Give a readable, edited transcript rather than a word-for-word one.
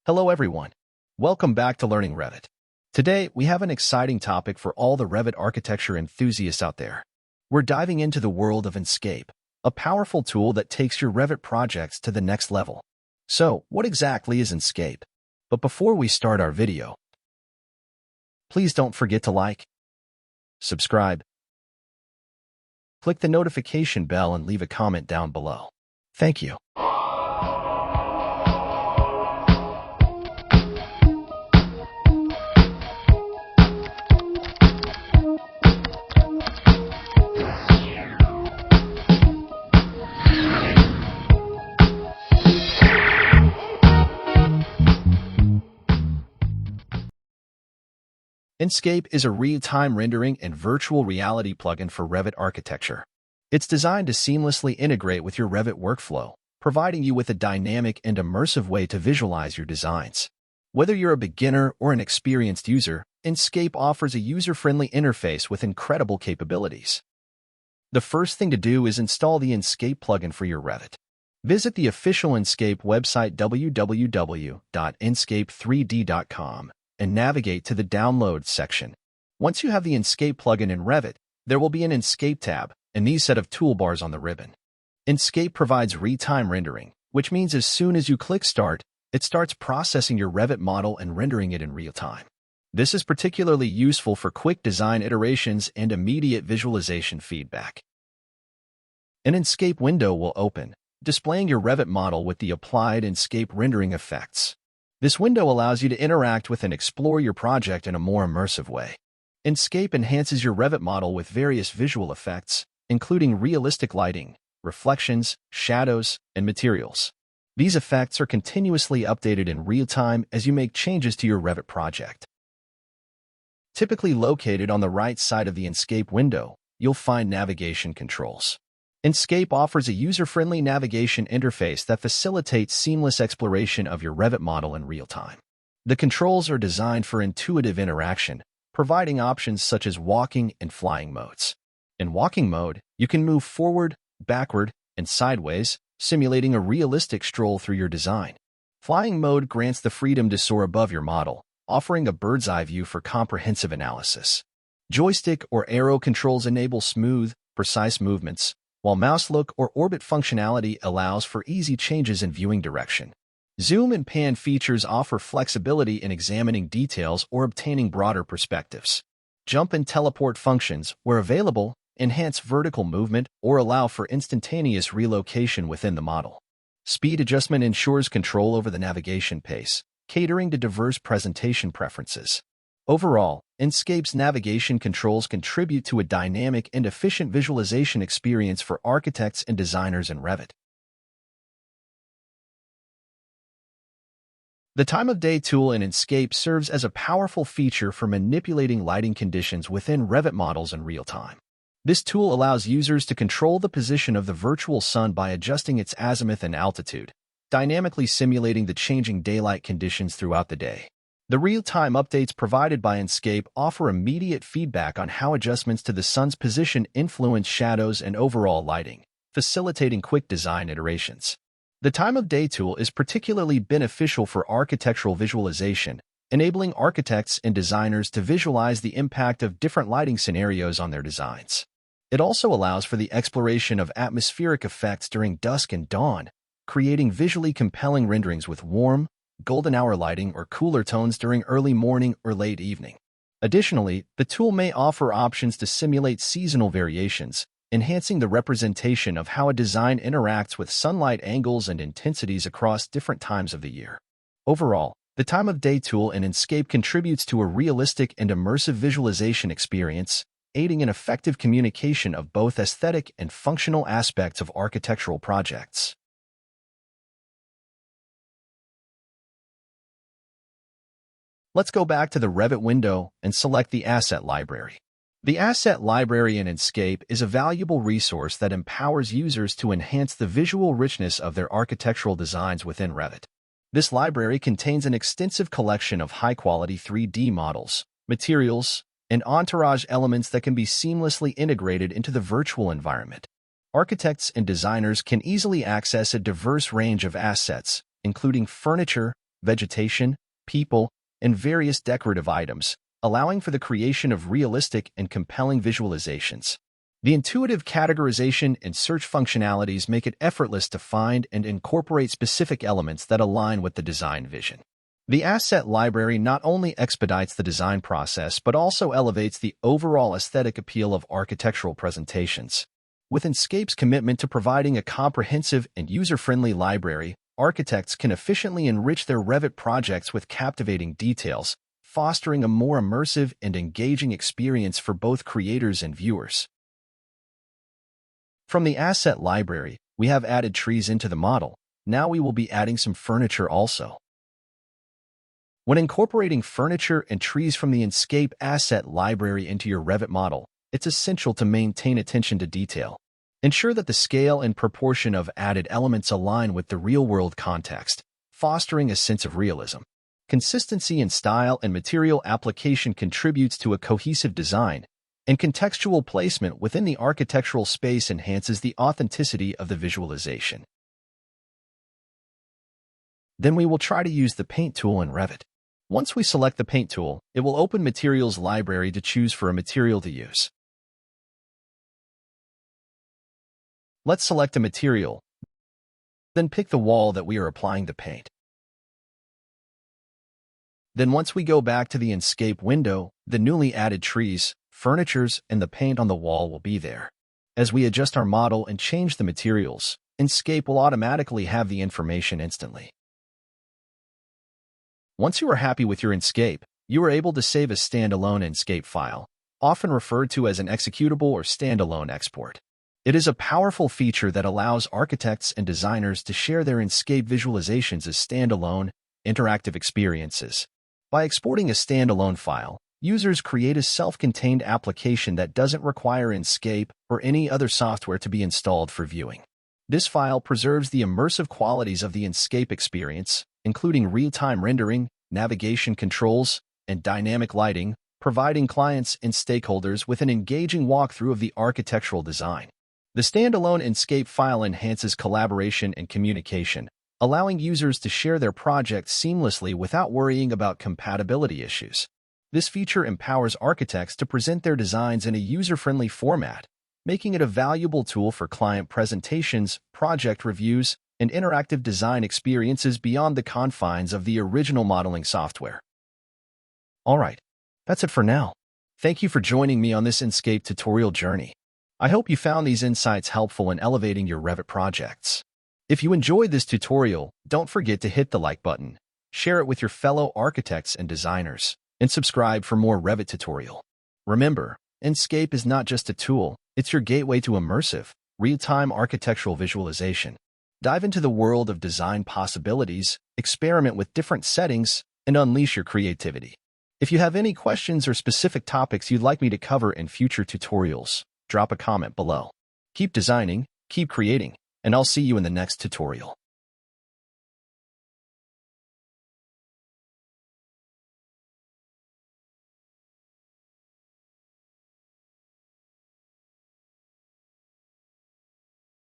Hello everyone. Welcome back to Learning Revit. Today, we have an exciting topic for all the Revit architecture enthusiasts out there. We're diving into the world of Enscape, a powerful tool that takes your Revit projects to the next level. So, what exactly is Enscape? But before we start our video, please don't forget to like, subscribe, click the notification bell and leave a comment down below. Thank you. Inscape is a real-time rendering and virtual reality plugin for Revit architecture. It's designed to seamlessly integrate with your Revit workflow, providing you with a dynamic and immersive way to visualize your designs. Whether you're a beginner or an experienced user, Inscape offers a user-friendly interface with incredible capabilities. The first thing to do is install the Inscape plugin for your Revit. Visit the official Inscape website www.inscape3d.com. and navigate to the Downloads section. Once you have the Inscape plugin in Revit, there will be an Inscape tab and these set of toolbars on the ribbon. Inscape provides real-time rendering, which means as soon as you click Start, it starts processing your Revit model and rendering it in real time. This is particularly useful for quick design iterations and immediate visualization feedback. An Inscape window will open, displaying your Revit model with the applied Inscape rendering effects. This window allows you to interact with and explore your project in a more immersive way. Inscape enhances your Revit model with various visual effects, including realistic lighting, reflections, shadows, and materials. These effects are continuously updated in real time as you make changes to your Revit project. Typically located on the right side of the Inscape window, you'll find navigation controls. Inscape offers a user-friendly navigation interface that facilitates seamless exploration of your Revit model in real time. The controls are designed for intuitive interaction, providing options such as walking and flying modes. In walking mode, you can move forward, backward, and sideways, simulating a realistic stroll through your design. Flying mode grants the freedom to soar above your model, offering a bird's-eye view for comprehensive analysis. Joystick or arrow controls enable smooth, precise movements, while mouse look or orbit functionality allows for easy changes in viewing direction. Zoom and pan features offer flexibility in examining details or obtaining broader perspectives. Jump and teleport functions, where available, enhance vertical movement or allow for instantaneous relocation within the model. Speed adjustment ensures control over the navigation pace, catering to diverse presentation preferences. Overall, Inscape's navigation controls contribute to a dynamic and efficient visualization experience for architects and designers in Revit. The Time of Day tool in Inscape serves as a powerful feature for manipulating lighting conditions within Revit models in real time. This tool allows users to control the position of the virtual sun by adjusting its azimuth and altitude, dynamically simulating the changing daylight conditions throughout the day. The real-time updates provided by Inscape offer immediate feedback on how adjustments to the sun's position influence shadows and overall lighting, facilitating quick design iterations. The Time of Day tool is particularly beneficial for architectural visualization, enabling architects and designers to visualize the impact of different lighting scenarios on their designs. It also allows for the exploration of atmospheric effects during dusk and dawn, creating visually compelling renderings with warm, golden hour lighting or cooler tones during early morning or late evening. Additionally, the tool may offer options to simulate seasonal variations, enhancing the representation of how a design interacts with sunlight angles and intensities across different times of the year. Overall, the Time of Day tool in Inscape contributes to a realistic and immersive visualization experience, aiding in effective communication of both aesthetic and functional aspects of architectural projects. Let's go back to the Revit window and select the Asset Library. The Asset Library in Inscape is a valuable resource that empowers users to enhance the visual richness of their architectural designs within Revit. This library contains an extensive collection of high-quality 3D models, materials, and entourage elements that can be seamlessly integrated into the virtual environment. Architects and designers can easily access a diverse range of assets, including furniture, vegetation, people, and various decorative items, allowing for the creation of realistic and compelling visualizations. The intuitive categorization and search functionalities make it effortless to find and incorporate specific elements that align with the design vision. The asset library not only expedites the design process but also elevates the overall aesthetic appeal of architectural presentations. With Enscape's commitment to providing a comprehensive and user-friendly library, architects can efficiently enrich their Revit projects with captivating details, fostering a more immersive and engaging experience for both creators and viewers. From the asset library, we have added trees into the model. Now we will be adding some furniture also. When incorporating furniture and trees from the Inscape asset library into your Revit model, it's essential to maintain attention to detail. Ensure that the scale and proportion of added elements align with the real-world context, fostering a sense of realism. Consistency in style and material application contributes to a cohesive design, and contextual placement within the architectural space enhances the authenticity of the visualization. Then we will try to use the Paint tool in Revit. Once we select the Paint tool, it will open Materials library to choose for a material to use. Let's select a material, then pick the wall that we are applying the paint. Then once we go back to the Enscape window, the newly added trees, furnitures, and the paint on the wall will be there. As we adjust our model and change the materials, Enscape will automatically have the information instantly. Once you are happy with your Enscape, you are able to save a standalone Enscape file, often referred to as an executable or standalone export. It is a powerful feature that allows architects and designers to share their Enscape visualizations as standalone, interactive experiences. By exporting a standalone file, users create a self-contained application that doesn't require Enscape or any other software to be installed for viewing. This file preserves the immersive qualities of the Enscape experience, including real-time rendering, navigation controls, and dynamic lighting, providing clients and stakeholders with an engaging walkthrough of the architectural design. The standalone Enscape file enhances collaboration and communication, allowing users to share their projects seamlessly without worrying about compatibility issues. This feature empowers architects to present their designs in a user-friendly format, making it a valuable tool for client presentations, project reviews, and interactive design experiences beyond the confines of the original modeling software. Alright, that's it for now. Thank you for joining me on this Inscape tutorial journey. I hope you found these insights helpful in elevating your Revit projects. If you enjoyed this tutorial, don't forget to hit the like button, share it with your fellow architects and designers, and subscribe for more Revit tutorial. Remember, Inscape is not just a tool, it's your gateway to immersive, real-time architectural visualization. Dive into the world of design possibilities, experiment with different settings, and unleash your creativity. If you have any questions or specific topics you'd like me to cover in future tutorials, drop a comment below. Keep designing, keep creating, and I'll see you in the next tutorial.